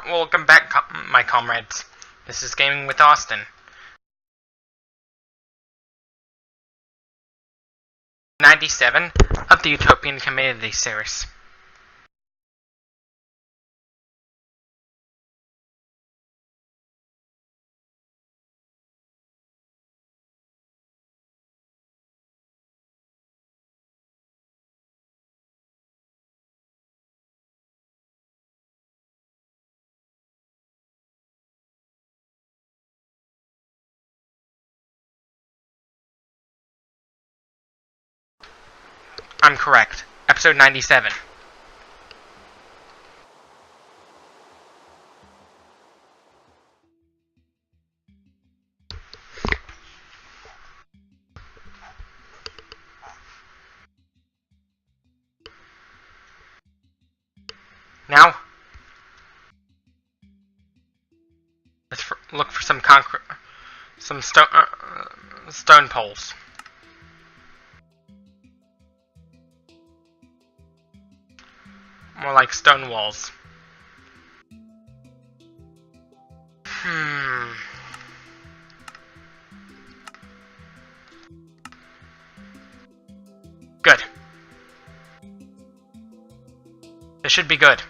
Welcome back, my comrades. This is Gaming with Austin. 97 of the Utopian Community Series. I'm correct. Episode 97. Now, let's look for some concrete, some stone poles. More like stone walls. Good. This should be good.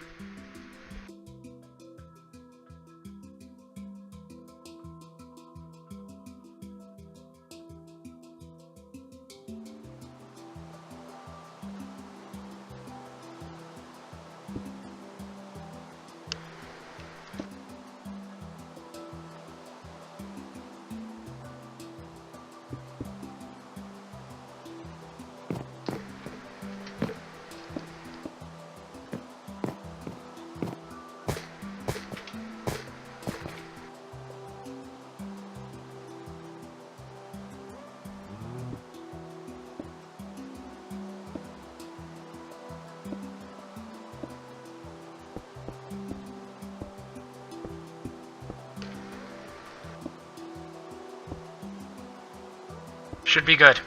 Should be good.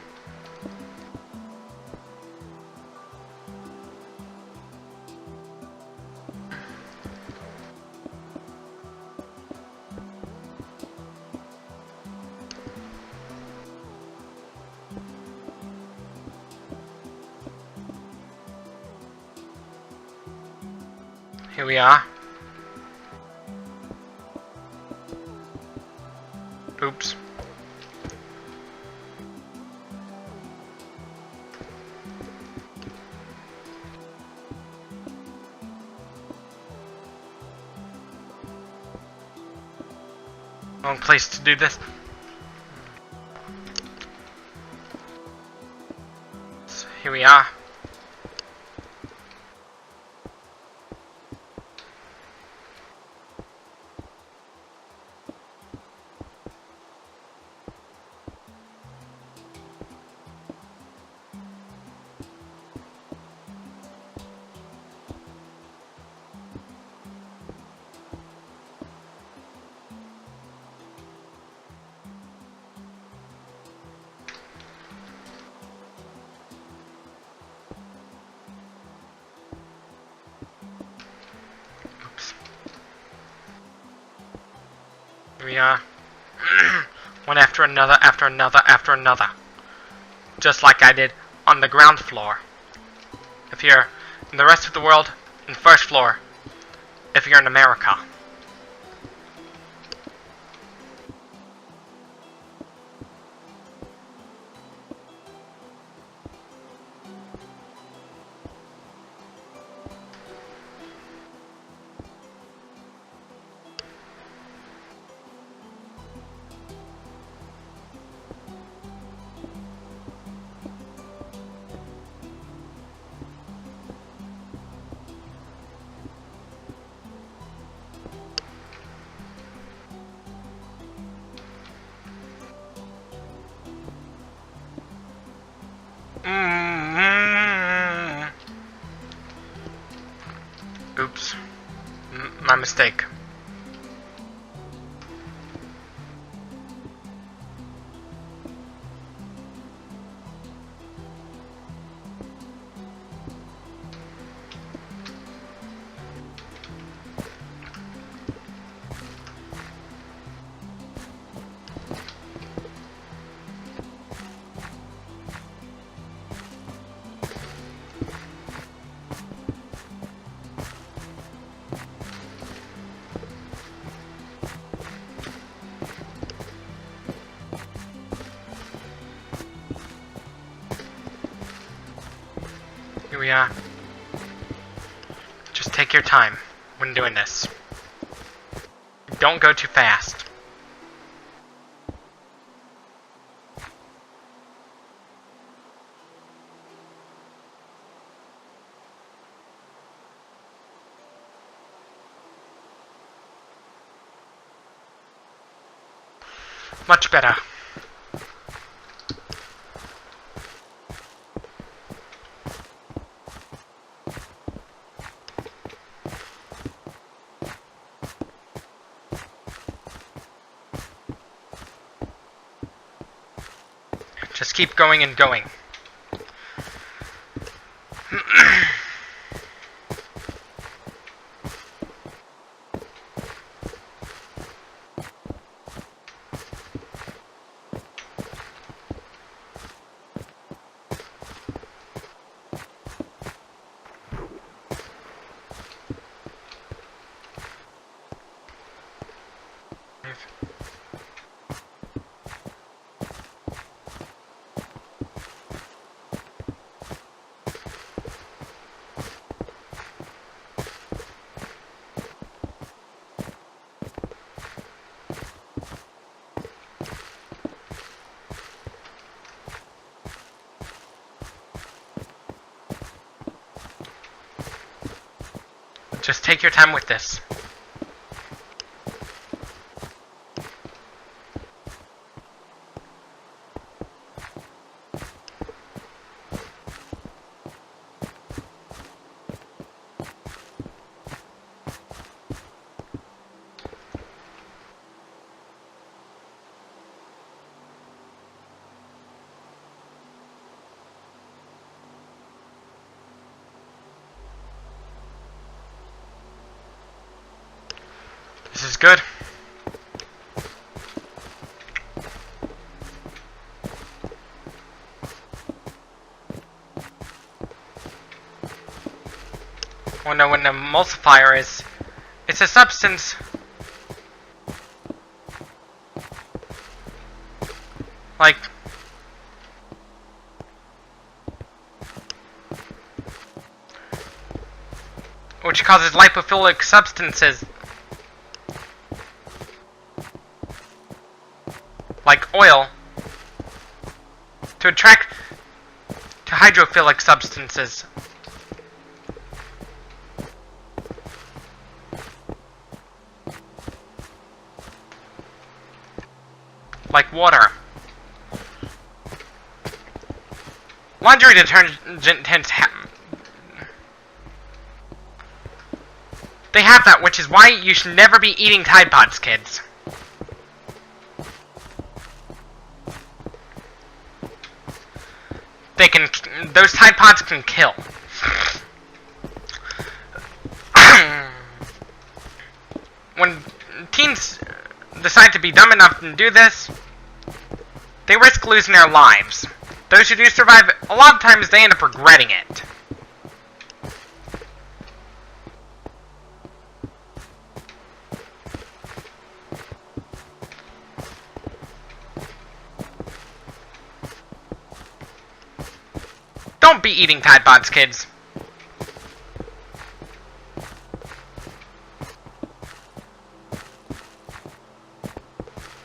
Here we are. Oops. Wrong place to do this. So here we are. Here we are. One after another, after another, after another. Just like I did on the ground floor. If you're in the rest of the world, in first floor. If you're in America. Oops. My mistake. we are. Just take your time when doing this. Don't go too fast. Much better. Just keep going and going. Just take your time with this. This is good. Oh no, what an emulsifier is. It's a substance like which causes lipophilic substances like oil to attract to hydrophilic substances. Like water. Laundry detergent tends they have that, which is why you should never be eating Tide Pods, kids. Those Tide Pods can kill. When teens decide to be dumb enough to do this, they risk losing their lives. Those who do survive, a lot of times they end up regretting it. Don't be eating Tide Pods, kids.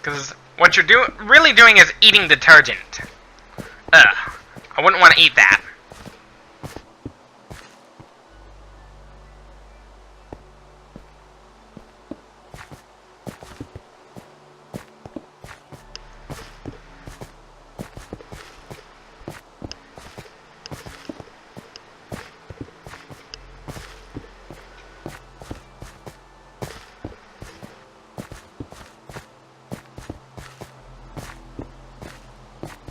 Because what you're really doing is eating detergent. Ugh. I wouldn't want to eat that.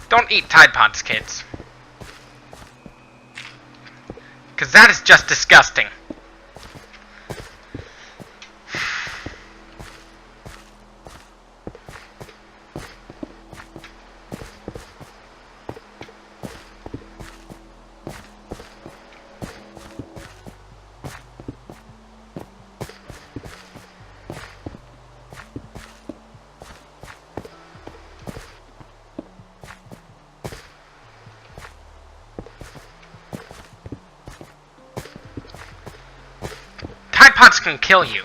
Don't eat Tide Pods, kids. Because that is just disgusting. Pods can kill you.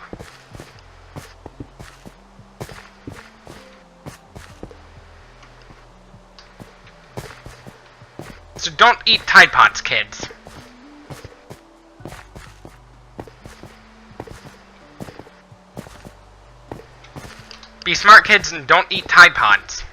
So don't eat Tide Pods, kids. Be smart, kids, and don't eat Tide Pods.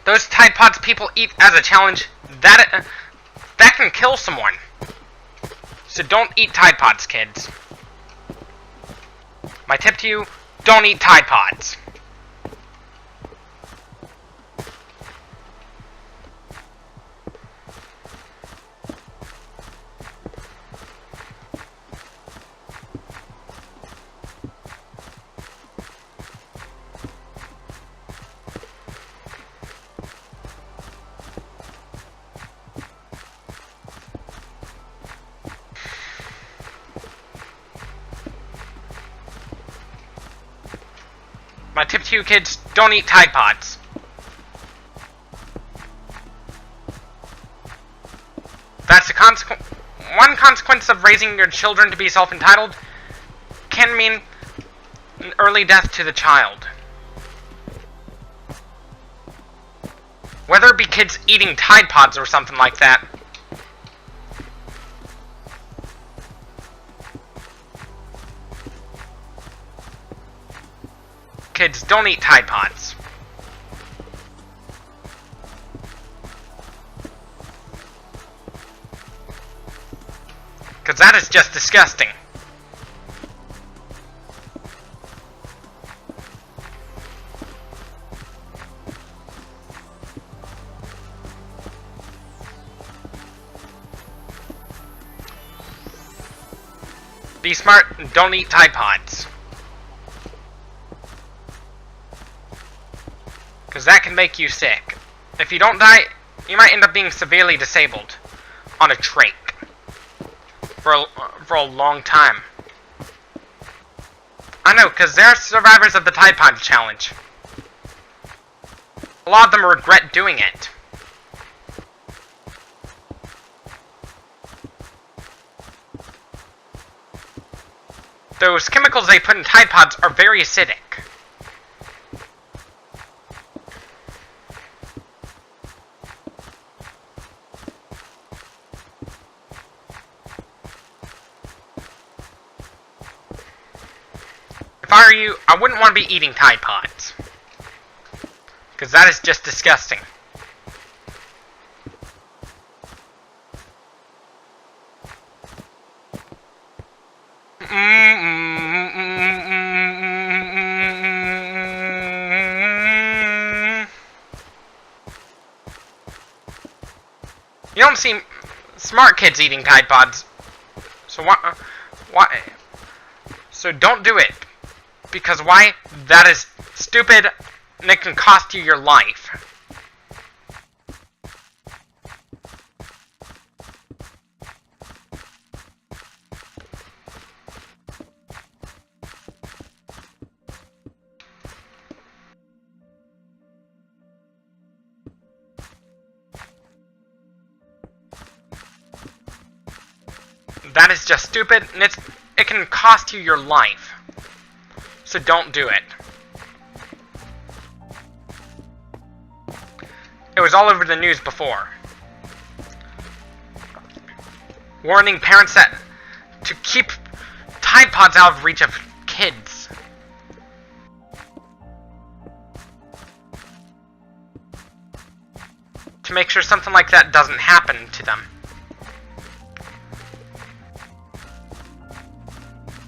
Those Tide Pods people eat as a challenge, that can kill someone. So don't eat Tide Pods, kids. My tip to you, don't eat Tide Pods. My tip to you, kids, don't eat Tide Pods. That's the one consequence of raising your children to be self-entitled can mean an early death to the child. Whether it be kids eating Tide Pods or something like that. Kids, don't eat Tide Pods. Because that is just disgusting. Be smart and don't eat Tide Pods. Because that can make you sick. If you don't die, you might end up being severely disabled on a trach for a long time. I know, because they're survivors of the Tide Pod challenge. A lot of them regret doing it. Those chemicals they put in Tide Pods are very acidic. If I were you, I wouldn't want to be eating Tide Pods. Because that is just disgusting. You don't see smart kids eating Tide Pods. So why? So don't do it. Because why? That is stupid, and it can cost you your life. That is just stupid, and it can cost you your life. So don't do it. It was all over the news before. Warning parents that to keep Tide Pods out of reach of kids. To make sure something like that doesn't happen to them.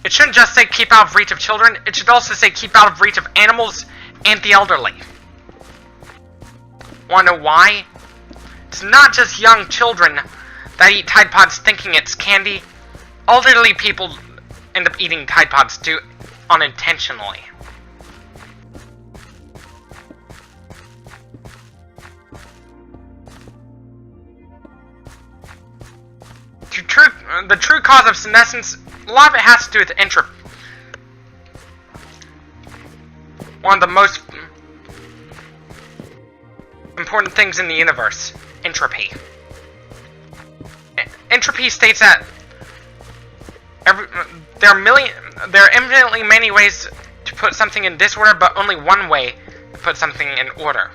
It shouldn't just say keep out of reach of children, it should also say keep out of reach of animals and the elderly. Wanna know why? It's not just young children that eat Tide Pods thinking it's candy. Elderly people end up eating Tide Pods too, unintentionally. The true cause of senescence, a lot of it has to do with entropy. One of the most important things in the universe, entropy. Entropy states that there are infinitely many ways to put something in disorder, but only one way to put something in order.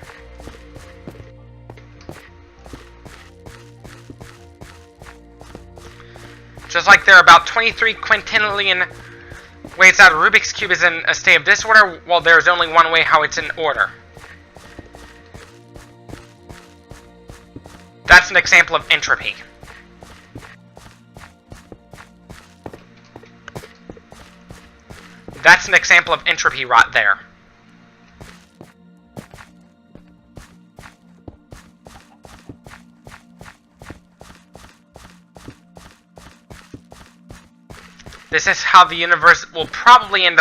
Just like there are about 23 quintillion ways that a Rubik's Cube is in a state of disorder, while there is only one way how it's in order. That's an example of entropy. That's an example of entropy right there. This is how the universe will probably end.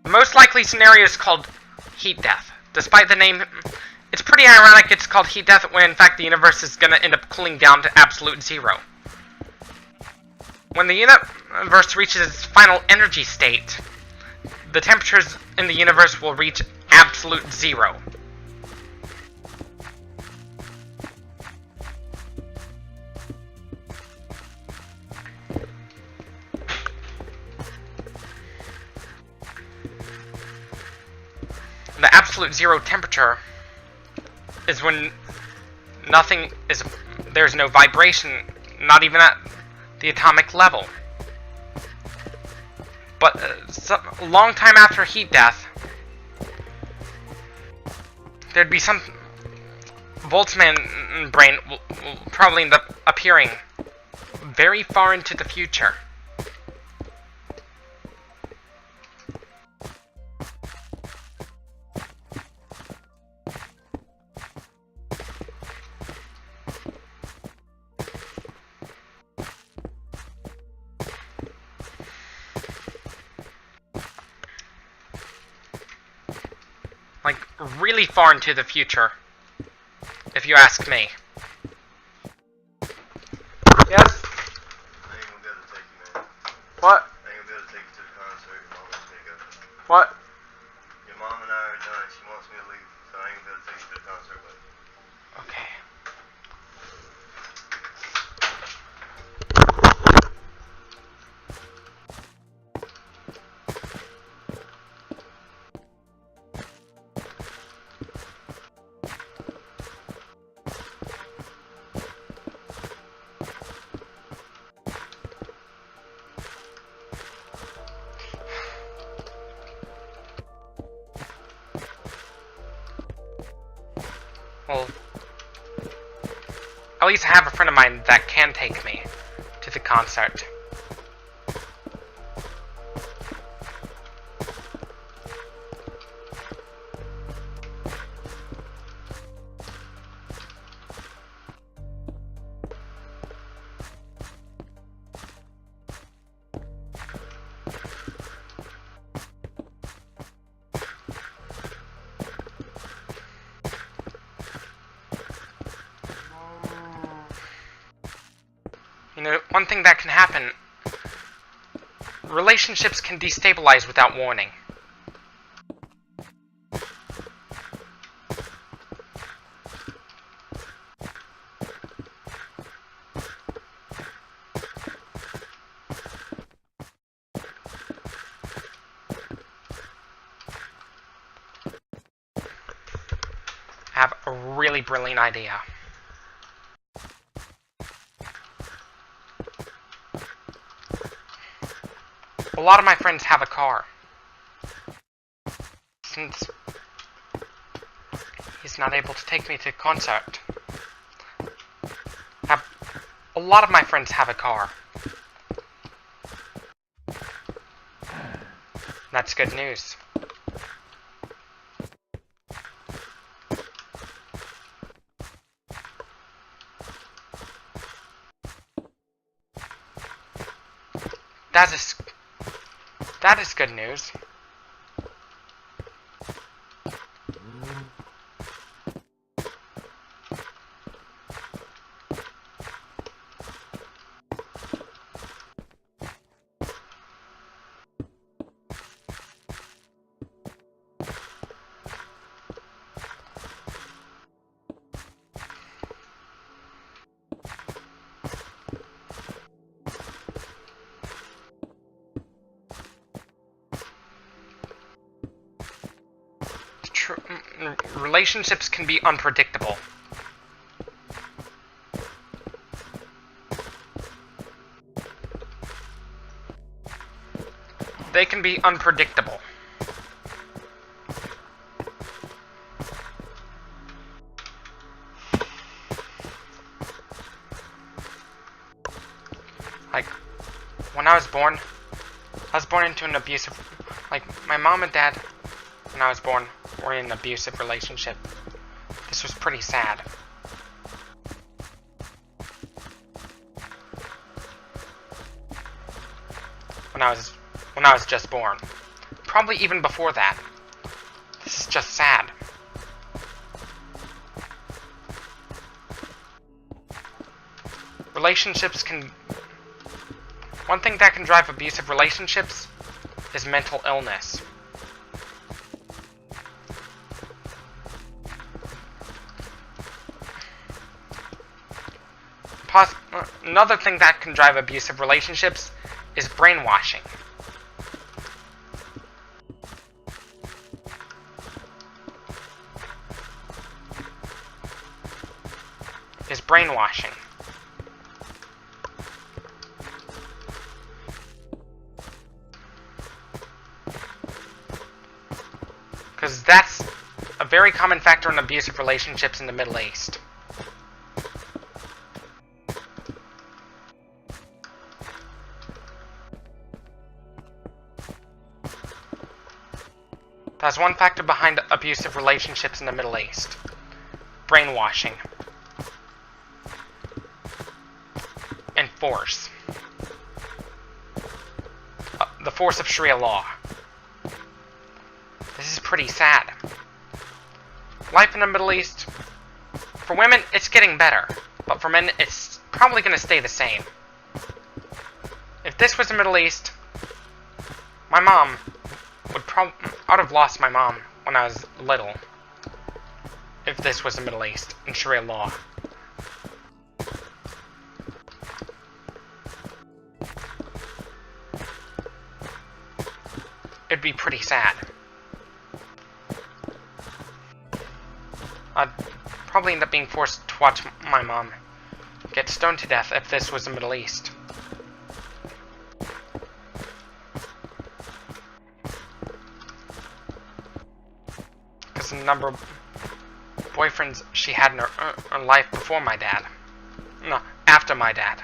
The most likely scenario is called heat death. Despite the name, it's pretty ironic it's called heat death when in fact the universe is going to end up cooling down to absolute zero. When the universe reaches its final energy state, the temperatures in the universe will reach absolute zero. The absolute zero temperature is when there's no vibration, not even at the atomic level. But a long time after heat death, there'd be some Boltzmann brain will probably end up appearing very far into the future. Like, really far into the future, if you ask me. Yes? I ain't gonna be able to take you, man. What? I ain't gonna be able to take you to the concert. Your mom wants me to go. What? Your mom and I are done. She wants me to leave, so I ain't gonna be able to take you to the concert, but... Okay. Well, at least I have a friend of mine that can take me to the concert. You know, one thing that can happen, relationships can destabilize without warning. I have a really brilliant idea. A lot of my friends have a car. Since he's not able to take me to concert, a lot of my friends have a car. That's good news. That is good news. Relationships can be unpredictable. They can be unpredictable. Like, when I was born into an abusive... Like, my mom and dad, when I was born, were in an abusive relationship. This was pretty sad. When I was just born. Probably even before that. This is just sad. Relationships can... One thing that can drive abusive relationships is mental illness. Another thing that can drive abusive relationships is brainwashing. Because that's a very common factor in abusive relationships in the Middle East. That's one factor behind abusive relationships in the Middle East. Brainwashing. And force. The force of Sharia law. This is pretty sad. Life in the Middle East, for women, it's getting better. But for men, it's probably going to stay the same. If this was the Middle East, my mom would I would have lost my mom when I was little. If this was the Middle East and Sharia law. It'd be pretty sad. I'd probably end up being forced to watch my mom get stoned to death if this was the Middle East. Because the number of boyfriends she had in her life before my dad. No, after my dad.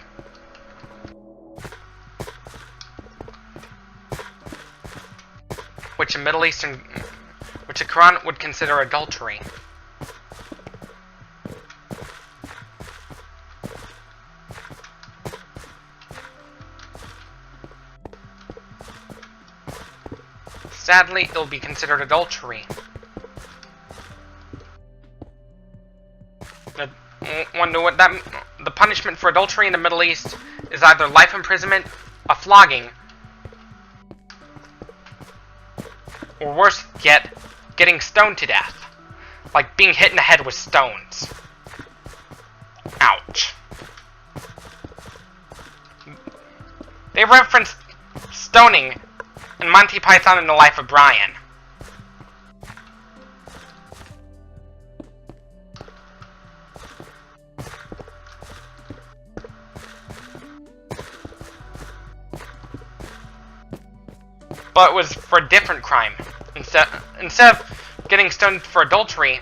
Which the Quran would consider adultery. Sadly, it'll be considered adultery. The punishment for adultery in the Middle East is either life imprisonment, a flogging, or worse yet, getting stoned to death. Like being hit in the head with stones. Ouch. They referenced stoning in Monty Python and the Life of Brian. But it was for a different crime. Instead of getting stoned for adultery,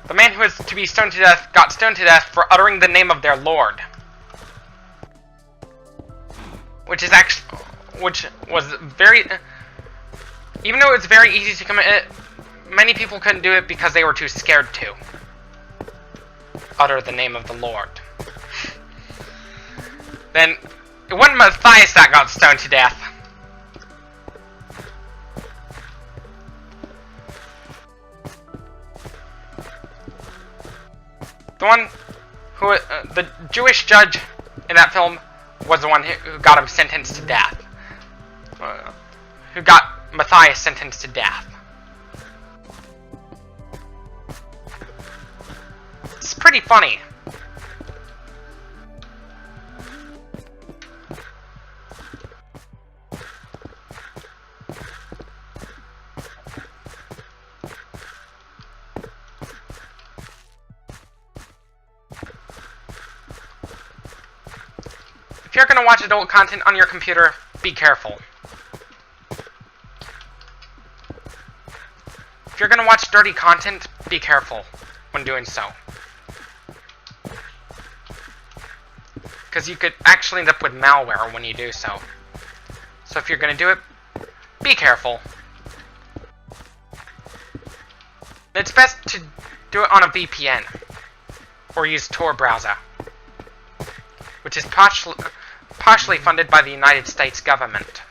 the man who was to be stoned to death got stoned to death for uttering the name of their lord. Which was very... Even though it's very easy to commit it, many people couldn't do it because they were too scared to utter the name of the Lord. Then, it wasn't Matthias that got stoned to death. The one who, the Jewish judge in that film was the one who got him sentenced to death. Who got Matthias sentenced to death. It's pretty funny. If you're gonna watch adult content on your computer, be careful. If you're gonna watch dirty content, be careful when doing so. Because you could actually end up with malware when you do so. So if you're gonna do it, be careful. It's best to do it on a VPN. Or use Tor browser. Which is partially funded by the United States government.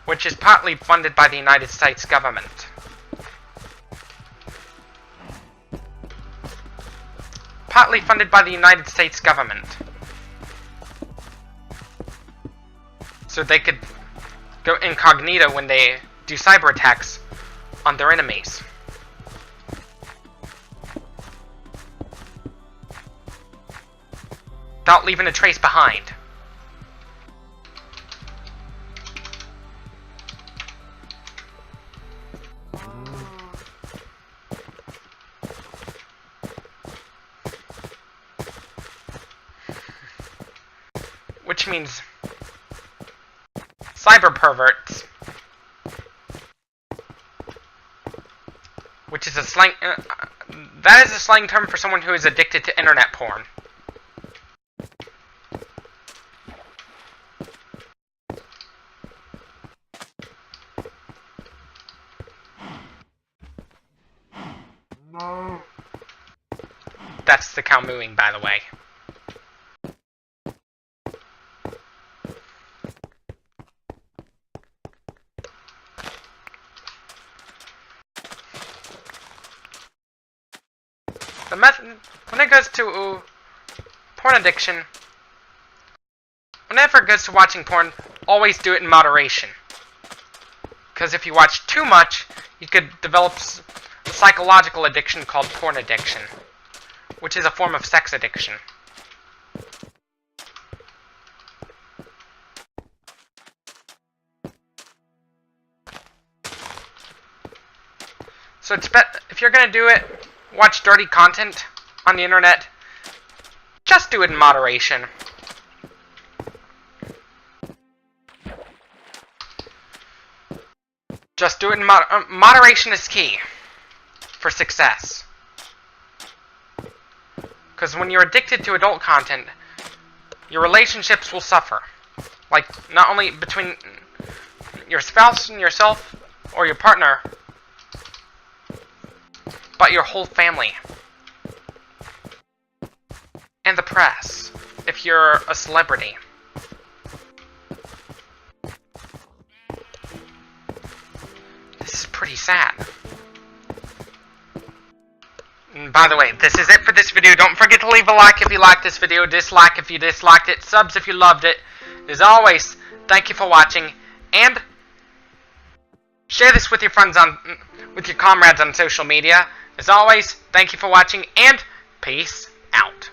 Which is partly funded by the United States government. Partly funded by the United States government. So they could go incognito when they do cyber attacks on their enemies. Without leaving a trace behind. Which means cyber perverts, which is a slang. That is a slang term for someone who is addicted to internet porn. That's the cow mooing, by the way. The method, when it goes to porn addiction, whenever it goes to watching porn, always do it in moderation. Because if you watch too much, you could develop a psychological addiction called porn addiction, which is a form of sex addiction. So it's if you're gonna do it, watch dirty content on the internet, just do it in moderation. Just do it in moderation is key for success. Because when you're addicted to adult content, your relationships will suffer. Like, not only between your spouse and yourself, or your partner, but your whole family. And the press, if you're a celebrity. This is pretty sad. By the way, this is it for this video. Don't forget to leave a like if you liked this video, dislike if you disliked it, subs if you loved it. As always, thank you for watching, and share this with your friends with your comrades on social media. As always, thank you for watching, and peace out.